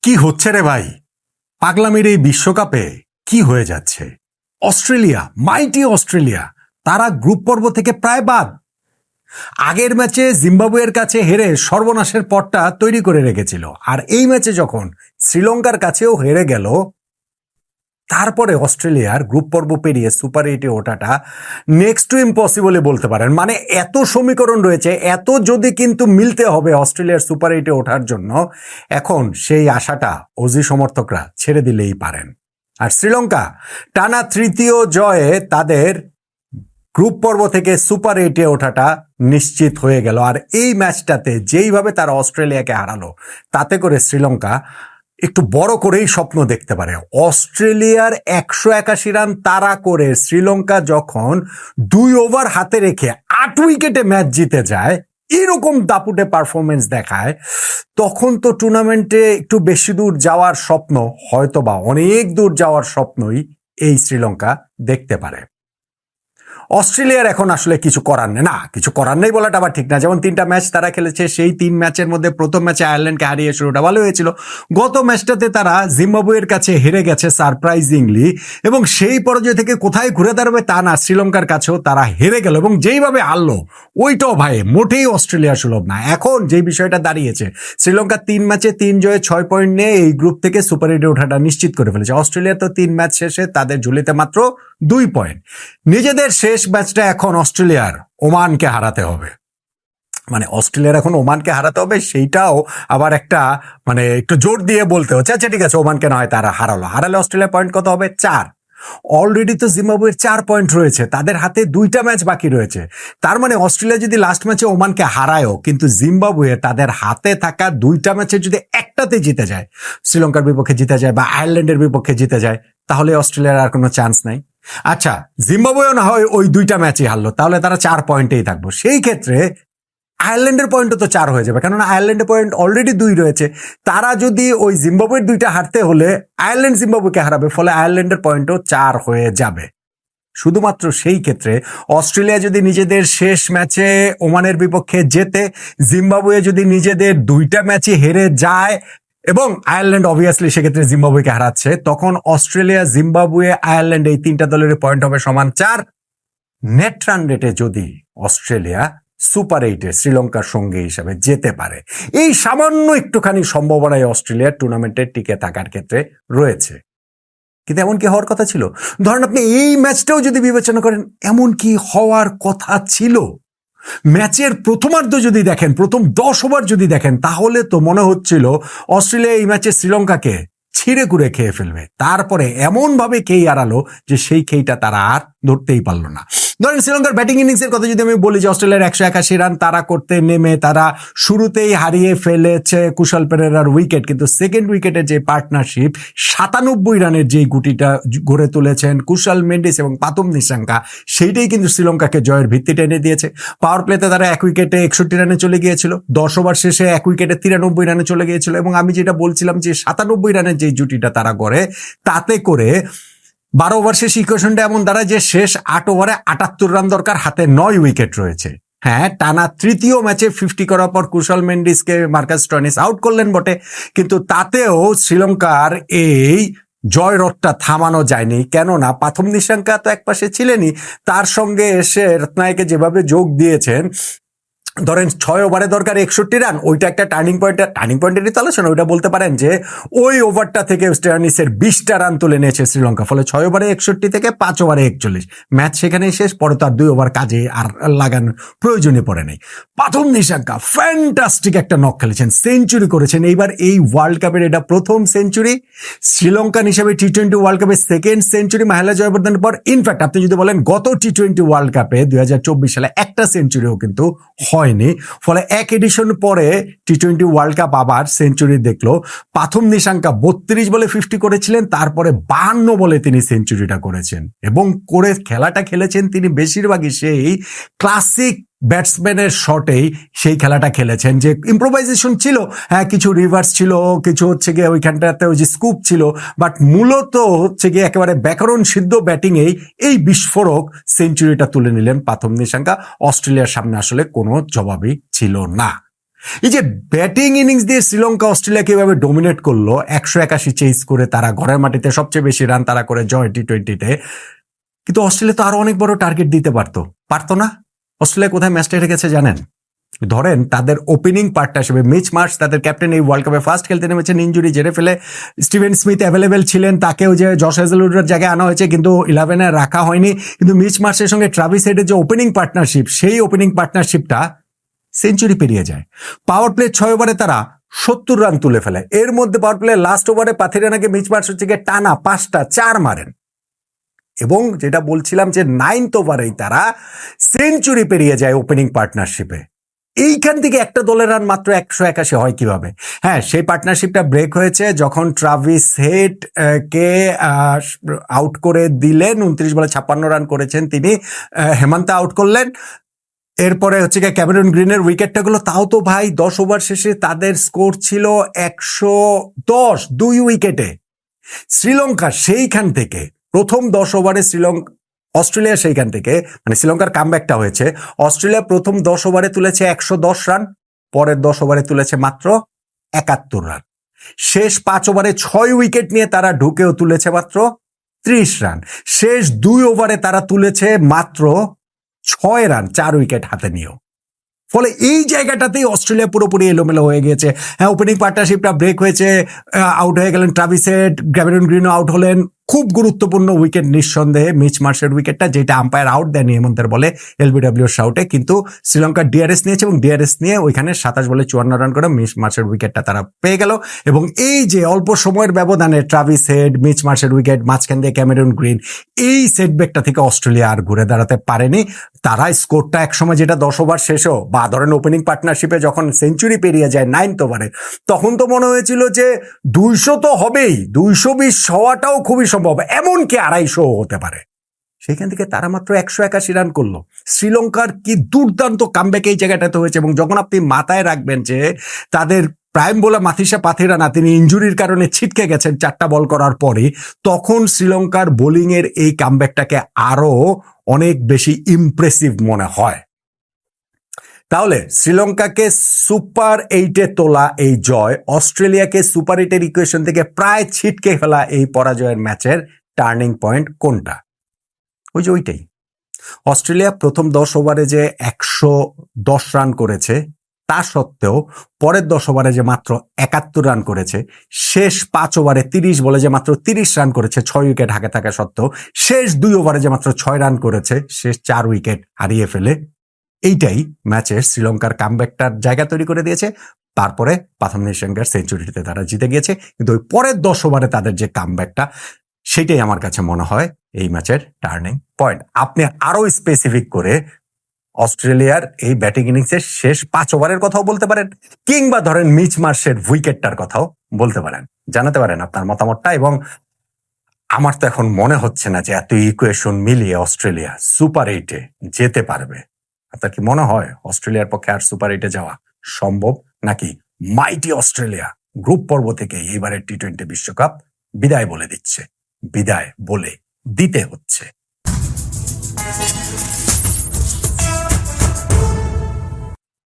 কি হচ্ছে রে ভাই? পাগলামির এই বিশ্বকাপে কি হয়ে যাচ্ছে? অস্ট্রেলিয়া, মাইটি অস্ট্রেলিয়া, তারা গ্রুপ পর্ব থেকে প্রায় বাদ। আগের ম্যাচে জিম্বাবুয়ের কাছে হেরে সর্বনাশের পথটা তৈরি করে রেখেছিল, আর এই ম্যাচে যখন শ্রীলঙ্কার কাছেও হেরে গেল, তারপরে অস্ট্রেলিয়ার গ্রুপ পর্ব পেরিয়ে সুপার এইটে ওঠাটা নেক্সট টু ইম্পসিবল বলতে পারেন। মানে এত সমীকরণ রয়েছে, এত যদি কিন্তু মিলতে হবে অস্ট্রেলিয়ার সুপার এইটে ওঠার জন্য, এখন সেই আশাটা অজি সমর্থকরা ছেড়ে দিলেই পারেন। আর শ্রীলঙ্কা টানা তৃতীয় জয়ে তাদের গ্রুপ পর্ব থেকে সুপার এইটে ওঠাটা নিশ্চিত হয়ে গেল। আর এই ম্যাচটাতে যেইভাবে তারা অস্ট্রেলিয়াকে হারালো, তাতে করে শ্রীলঙ্কা একটু বড় করেই স্বপ্ন দেখতে পারে। অস্ট্রেলিয়ার 181 রান তাড়া করে শ্রীলঙ্কা যখন 2 ওভার হাতে রেখে 8 উইকেটে ম্যাচ জিতে যায়, এরকম দাপুটে পারফরমেন্স দেখায়, তখন তো টুর্নামেন্টে একটু বেশি দূর যাওয়ার স্বপ্ন, হয়তোবা অনেক দূর যাওয়ার স্বপ্নই এই শ্রীলঙ্কা দেখতে পারে। অস্ট্রেলিয়ার এখন আসলে কিছু করার নেই, না কিছু করার নেই বলাটা আবার ঠিক না। যেমন 3টা ম্যাচ তারা খেলেছে, সেই 3 ম্যাচের মধ্যে প্রথম ম্যাচে আয়ারল্যান্ডকে হারিয়ে শুরুটা ভালো হয়েছিল। গত ম্যাচটাতে তারা জিম্বাবুয়ের কাছে হেরে গেছে সারপ্রাইজিংলি, এবং সেই পর্যায় থেকে কোথায় ঘুরে দাঁড়াবে তা না, শ্রীলঙ্কার কাছেও তারা হেরে গেল, এবং যেইভাবে হারলো ওইটাও ভাই মোটেই অস্ট্রেলিয়া সুলভ না। এখন যেই বিষয়টা দাঁড়িয়েছে, শ্রীলঙ্কা 3 ম্যাচে 3 জয়ে 6 পয়েন্ট নিয়ে এই গ্রুপ থেকে সুপার এইটে ওঠাটা নিশ্চিত করে ফেলেছে। অস্ট্রেলিয়া তো 3 ম্যাচ শেষে তাদের ঝুলিতে মাত্র 2 পয়েন্ট। নিজেদের শেষ ম্যাচটা এখন অস্ট্রেলিয়ার ওমানকে হারাতে হবে। মানে অস্ট্রেলিয়ার এখন ওমানকে হারাতে হবে, সেইটাও আবার একটা মানে একটু জোর দিয়ে বলতে হচ্ছে। আচ্ছা ঠিক আছে, ওমানকে নয় তারা হারালে অস্ট্রেলিয়ার পয়েন্ট কত হবে? 4। অলরেডি তো জিম্বাবুয়ের 4 পয়েন্ট রয়েছে, তাদের হাতে 2টা ম্যাচ বাকি রয়েছে। তার মানে অস্ট্রেলিয়া যদি লাস্ট ম্যাচে ওমানকে হারায়ও, কিন্তু জিম্বাবুয়ে তাদের হাতে থাকা 2টা ম্যাচে যদি একটাতে জিতে যায়, শ্রীলঙ্কার বিপক্ষে জিতে যায় বা আয়ারল্যান্ডের বিপক্ষে জিতে যায়, তাহলে অস্ট্রেলিয়ার আর কোনো চান্স নাই। আচ্ছা, জিম্বাবুয়েও না হয় ওই 2টা ম্যাচই হারলো, তাহলে তারা 4 পয়েন্টেই থাকবো। সেই ক্ষেত্রে আয়ারল্যান্ডের পয়েন্টও তো 4 হয়ে যাবে, কেননা আয়ারল্যান্ডের পয়েন্ট অলরেডি 2 রয়েছে। তারা যদি ওই জিম্বাবুয়ের 2টা হারতে হলে আয়ারল্যান্ড জিম্বাবুয়েকে হারাবে, ফলে আয়ারল্যান্ডের পয়েন্টও 4 হয়ে যাবে। শুধুমাত্র সেই ক্ষেত্রে অস্ট্রেলিয়া যদি নিজেদের শেষ ম্যাচে ওমানের বিপক্ষে জেতে, জিম্বাবুয়ে যদি নিজেদের 2টা ম্যাচে হেরে যায়, এবং আয়ারল্যান্ড অবভিয়াসলি সেক্ষেত্রে জিম্বাবুয়েকে হারাচ্ছে, তখন অস্ট্রেলিয়া, জিম্বাবুয়ে, আয়ারল্যান্ড এই 3টা দলের পয়েন্ট হবে সমান 4। নেট রান রেটে যদি অস্ট্রেলিয়া সুপার এইটে শ্রীলঙ্কার সঙ্গে হিসাবে যেতে পারে, এই সামান্য একটুখানি সম্ভাবনায় অস্ট্রেলিয়ার টুর্নামেন্টে টিকে থাকার ক্ষেত্রে রয়েছে। কিন্তু এমন কি হওয়ার কথা ছিল? ধরেন আপনি এই ম্যাচটাও যদি বিবেচনা করেন, এমন কি হওয়ার কথা ছিল? ম্যাচের প্রথমার্ধ যদি দেখেন, প্রথম 10 ওভার যদি দেখেন, তাহলে তো মনে হচ্ছিল অস্ট্রেলিয়া এই ম্যাচে শ্রীলঙ্কাকে ছিঁড়ে কুড়ে খেয়ে ফেলবে। তারপরে এমন ভাবে খেই হারালো যে সেই খেইটা তারা আর ধরতেই পারলো না। ধরেন শ্রীলঙ্কার ব্যাটিং ইনিংসের কথা যদি আমি বলি, যে অস্ট্রেলিয়ার 181 রান তারা করতে নেমে তারা শুরুতেই হারিয়ে ফেলেছে কুশল পেরেরার উইকেট, কিন্তু সেকেন্ড উইকেটের যে পার্টনারশিপ 97 রানের যে গুটিটা গড়ে তুলেছেন কুশল মেন্ডিস এবং পাথম নিশাঙ্কা, সেইটাই কিন্তু শ্রীলঙ্কাকে জয়ের ভিত্তি টেনে দিয়েছে। পাওয়ার প্লেতে তারা 1 উইকেটে 61 রানে চলে গিয়েছিল, 10 ওভার শেষে 1 উইকেটে 93 রানে চলে গিয়েছিল, এবং আমি যেটা বলছিলাম যে 97 রানের যে জুটিটা তারা গড়ে, তাতে করে 12 ওভার শেষ ইকুয়েশনটা এমন দাঁড়ায় যে শেষ 8 ওভারে 78 রান দরকার, হাতে 9 উইকেট রয়েছে। হ্যাঁ, টানা তৃতীয় ম্যাচে 50 করার পর কুশল মেন্ডিসকে মার্কাস স্টয়নিস আউট করলেন বটে, কিন্তু তাতেও শ্রীলঙ্কার এই জয় রথটা থামানো যায়নি। কেননা পাথম নিশাঙ্কা তো একপাশে ছিলেনই, তার সঙ্গে এসে রত্নায়কে যেভাবে যোগ দিয়েছেন, ধরেন 6 ওভারে দরকার 61 রান, ওইটা একটা টার্নিং পয়েন্টেরই তো আলোচনা। ওইটা বলতে পারেন যে ওই ওভারটা থেকে স্টেয়ারনিসের 20টা রান তুলে নিয়েছে শ্রীলঙ্কা, ফলে 6 ওভারে 61 থেকে 5 ওভারে 41, ম্যাচ সেখানেই শেষ। পরে তো আর 2 ওভার কাজে আর লাগানোর প্রয়োজনই পড়ে নেই। পাথম নিশাঙ্কা ফ্যান্টাস্টিক একটা নক খেলেছেন, সেঞ্চুরি করেছেন। এইবার এই ওয়ার্ল্ড কাপের এটা প্রথম সেঞ্চুরি, শ্রীলঙ্কান হিসেবে টি-20 ওয়ার্ল্ড কাপের সেকেন্ড সেঞ্চুরি মাহেলা জয়বর্ধনের পর। ইনফ্যাক্ট আপনি যদি বলেন গত টি-20 ওয়ার্ল্ড কাপে 2024 সালে একটা সেঞ্চুরিও কিন্তু হয়নি, ফলে এক এডিশন পরে টি-20 ওয়ার্ল্ড কাপ আবার সেঞ্চুরি দেখলো। পাথম নিশাঙ্কা 32 বলে 50 করেছিলেন, তারপরে 52 বলে তিনি সেঞ্চুরিটা করেছেন, এবং করে খেলাটা খেলেছেন তিনি বেশিরভাগই সেই ক্লাসিক ব্যাটসম্যানের শটেই সেই খেলাটা খেলেছেন। যে ইম্প্রোভাইজেশন ছিল, হ্যাঁ কিছু রিভার্স ছিল, কিছু হচ্ছে গিয়ে ওইখানটাতে ওই যে স্কুপ ছিল, বাট মূলত হচ্ছে গিয়ে একেবারে ব্যাকরণ সিদ্ধ ব্যাটিংয়েই এই বিস্ফোরক সেঞ্চুরিটা তুলে নিলেন পাথম নিশাঙ্কা। অস্ট্রেলিয়ার সামনে আসলে কোনো জবাবই ছিল না। এই যে ব্যাটিং ইনিংস দিয়ে শ্রীলঙ্কা অস্ট্রেলিয়াকে এভাবে ডোমিনেট করলো, 181 চেজ করে তারা ঘরের মাটিতে সবচেয়ে বেশি রান তারা করে জয় টি-20-তে। কিন্তু অস্ট্রেলিয়া তো আরো অনেক বড় টার্গেট দিতে পারতো না? অস্ট্রেলিয়া কোথায় ম্যাচটা হেরে গেছে জানেন? ধরেন তাদের ওপেনিং পার্টনারশিপে মিচ মার্শ, তাদের ক্যাপ্টেন, এই ওয়ার্ল্ড কাপে ফার্স্ট খেলতে নেমেছেন, ইনজুরি জেরে ফেলে। স্টিভেন স্মিথ অ্যাভেলেবেল ছিলেন, তাকেও যে জশ হ্যাজেলউডের জায়গায় আনা হয়েছে কিন্তু 11-এ রাখা হয়নি। কিন্তু মিচ মার্শের সঙ্গে ট্রাভিস হেডের যে ওপেনিং পার্টনারশিপ, সেই ওপেনিং পার্টনারশিপটা সেঞ্চুরি পেরিয়ে যায়। পাওয়ার প্লে 6 ওভারে তারা 70 রান তুলে ফেলে। এর মধ্যে পাওয়ার প্লে লাস্ট ওভারে পাথিরানাকে মিচ মার্শ হচ্ছে গিয়ে টানা 5টা 4 মারেন। এবং যেটা বলছিলাম যে 9th ওভারেই তারা সেঞ্চুরি পেরিয়ে যায় ওপেনিং পার্টনারশিপে। এইখান থেকে একটা দলের রান মাত্র 181 হয় কিভাবে? হ্যাঁ, সেই পার্টনারশিপটা ব্রেক হয়েছে যখন ট্রাভিস হেড কে আউট করে দিলেন। 29 বলে 56 রান করেছেন তিনি, হেমান্তা আউট করলেন। এরপরে হচ্ছে গিয়ে ক্যামেরন গ্রিনের উইকেটটা গুলো, তাও তো ভাই 10 ওভার শেষে তাদের স্কোর ছিল 110, 2 উইকেটে। শ্রীলঙ্কা সেইখান থেকে প্রথম 10 ওভারে অস্ট্রেলিয়া সেইখান থেকে, মানে শ্রীলঙ্কার কামব্যাকটা হয়েছে, অস্ট্রেলিয়া প্রথম 10 ওভারে তুলেছে 110 রান, পরের 10 ওভারে তুলেছে মাত্র 71 রান। শেষ 5 ওভারে 6 উইকেট নিয়ে তারা ঢুকেও তুলেছে মাত্র 30 রান। শেষ 2 ওভারে তারা তুলেছে মাত্র 6 রান, 4 উইকেট হাতে নিয়েও। ফলে এই জায়গাটাতেই অস্ট্রেলিয়া পুরোপুরি এলোমেলো হয়ে গিয়েছে। হ্যাঁ, ওপেনিং পার্টনারশিপটা ব্রেক হয়েছে, আউট হয়ে গেলেন ট্রাভিস হেড, ক্যামেরন গ্রিনও আউট হলেন। খুব গুরুত্বপূর্ণ উইকেট নিঃসন্দেহে মিচ মার্শের উইকেটটা, যেটা আম্পায়ার আউট দেয়নি হেমন্তের বলে এলবিডব্লিউ শাউটে। কিন্তু শ্রীলঙ্কা ডিআরএস নিয়েছে এবং ডিআরএস নিয়ে ওইখানে 27 বলে 54 রান করে মিচ মার্শের উইকেটটা তারা পেয়ে গেল। এবং এই যে অল্প সময়ের ব্যবধানে ট্রাভিস হেড, মিচ মার্শের উইকেট, মাঝখান দিয়ে ক্যামেরন গ্রিন, এই সেটব্যাকটা থেকে অস্ট্রেলিয়া আর ঘুরে দাঁড়াতে পারেনি। তারা স্কোরটা একসময় যেটা 10 ওভার শেষেও, বা ধরেন ওপেনিং পার্টনারশিপে যখন সেঞ্চুরি পেরিয়ে যায় 9th ওভারে, তখন তো মনে হয়েছিল যে 200 তো হবেই, 220 হওয়াটাও খুবই সম্ভব, এমনকি 250 হতে পারে। সেখান থেকে তারা মাত্র 181 রান করলো। শ্রীলঙ্কার কি দুর্দান্ত কামব্যাক এই জায়গাটাতে হয়েছে। এবং যখন আপনি মাথায় রাখবেন যে তাদের প্রাইম বোলার মাথিসা পাথিরানা তিনি ইনজুরির কারণে ছিটকে গেছেন 4টা বল করার পরে, তখন শ্রীলঙ্কার বোলিং এর এই কামব্যাকটাকে আরো অনেক বেশি ইমপ্রেসিভ মনে হয়। তাহলে শ্রীলঙ্কাকে সুপার 8-এ তোলা এই জয়, অস্ট্রেলিয়াকে সুপার 8-এর ইকুয়েশন থেকে প্রায় ছিটকে ফেলা এই পরাজয়ের ম্যাচের টার্নিং পয়েন্ট কোনটা? ওইটাই। অস্ট্রেলিয়া প্রথম 10 ওভারে যে 110 রান করেছে, তা সত্ত্বেও পরের 10 ওভারে যে মাত্র 71 রান করেছে, শেষ 5 ওভারে 30 বলে যে মাত্র 30 রান করেছে 6 উইকেট হাতে থাকা সত্ত্বেও, শেষ 2 ওভারে যে মাত্র 6 রান করেছে, শেষ 4 উইকেট হারিয়ে ফেলে, এইটাই ম্যাচের শ্রীলঙ্কার কামব্যাকটার জায়গা তৈরি করে দিয়েছে। তারপরে পাথাম নিশাঙ্কার সেঞ্চুরিতে তারা জিতে গিয়েছে। কিন্তু ওই পরের 10 ওভারে তাদের যে কামব্যাকটা, সেটাই আমার কাছে মনে হয় এই ম্যাচের টার্নিং পয়েন্ট। আপনি আরো স্পেসিফিক করে অস্ট্রেলিয়ার এই ব্যাটিং ইনিংসের শেষ 5 ওভারের কথাও বলতে পারেন, কিংবা ধরেন মিচ মার্শের উইকেটটার কথাও বলতে পারেন, জানাতে পারেন আপনার মতামতটা। এবং আমার তো এখন মনে হচ্ছে না যে এত ইকুয়েশন মিলিয়ে অস্ট্রেলিয়া সুপার 8-এ যেতে পারবে। আপনার কি মনে হয় অস্ট্রেলিয়ার পক্ষে আর সুপার 8-এ যাওয়া সম্ভব, নাকি মাইটি অস্ট্রেলিয়া গ্রুপ পর্ব থেকে এবারের টি-20 বিশ্বকাপ বিদায় বলে দিচ্ছে, বিদায় বলে দিতে হচ্ছে?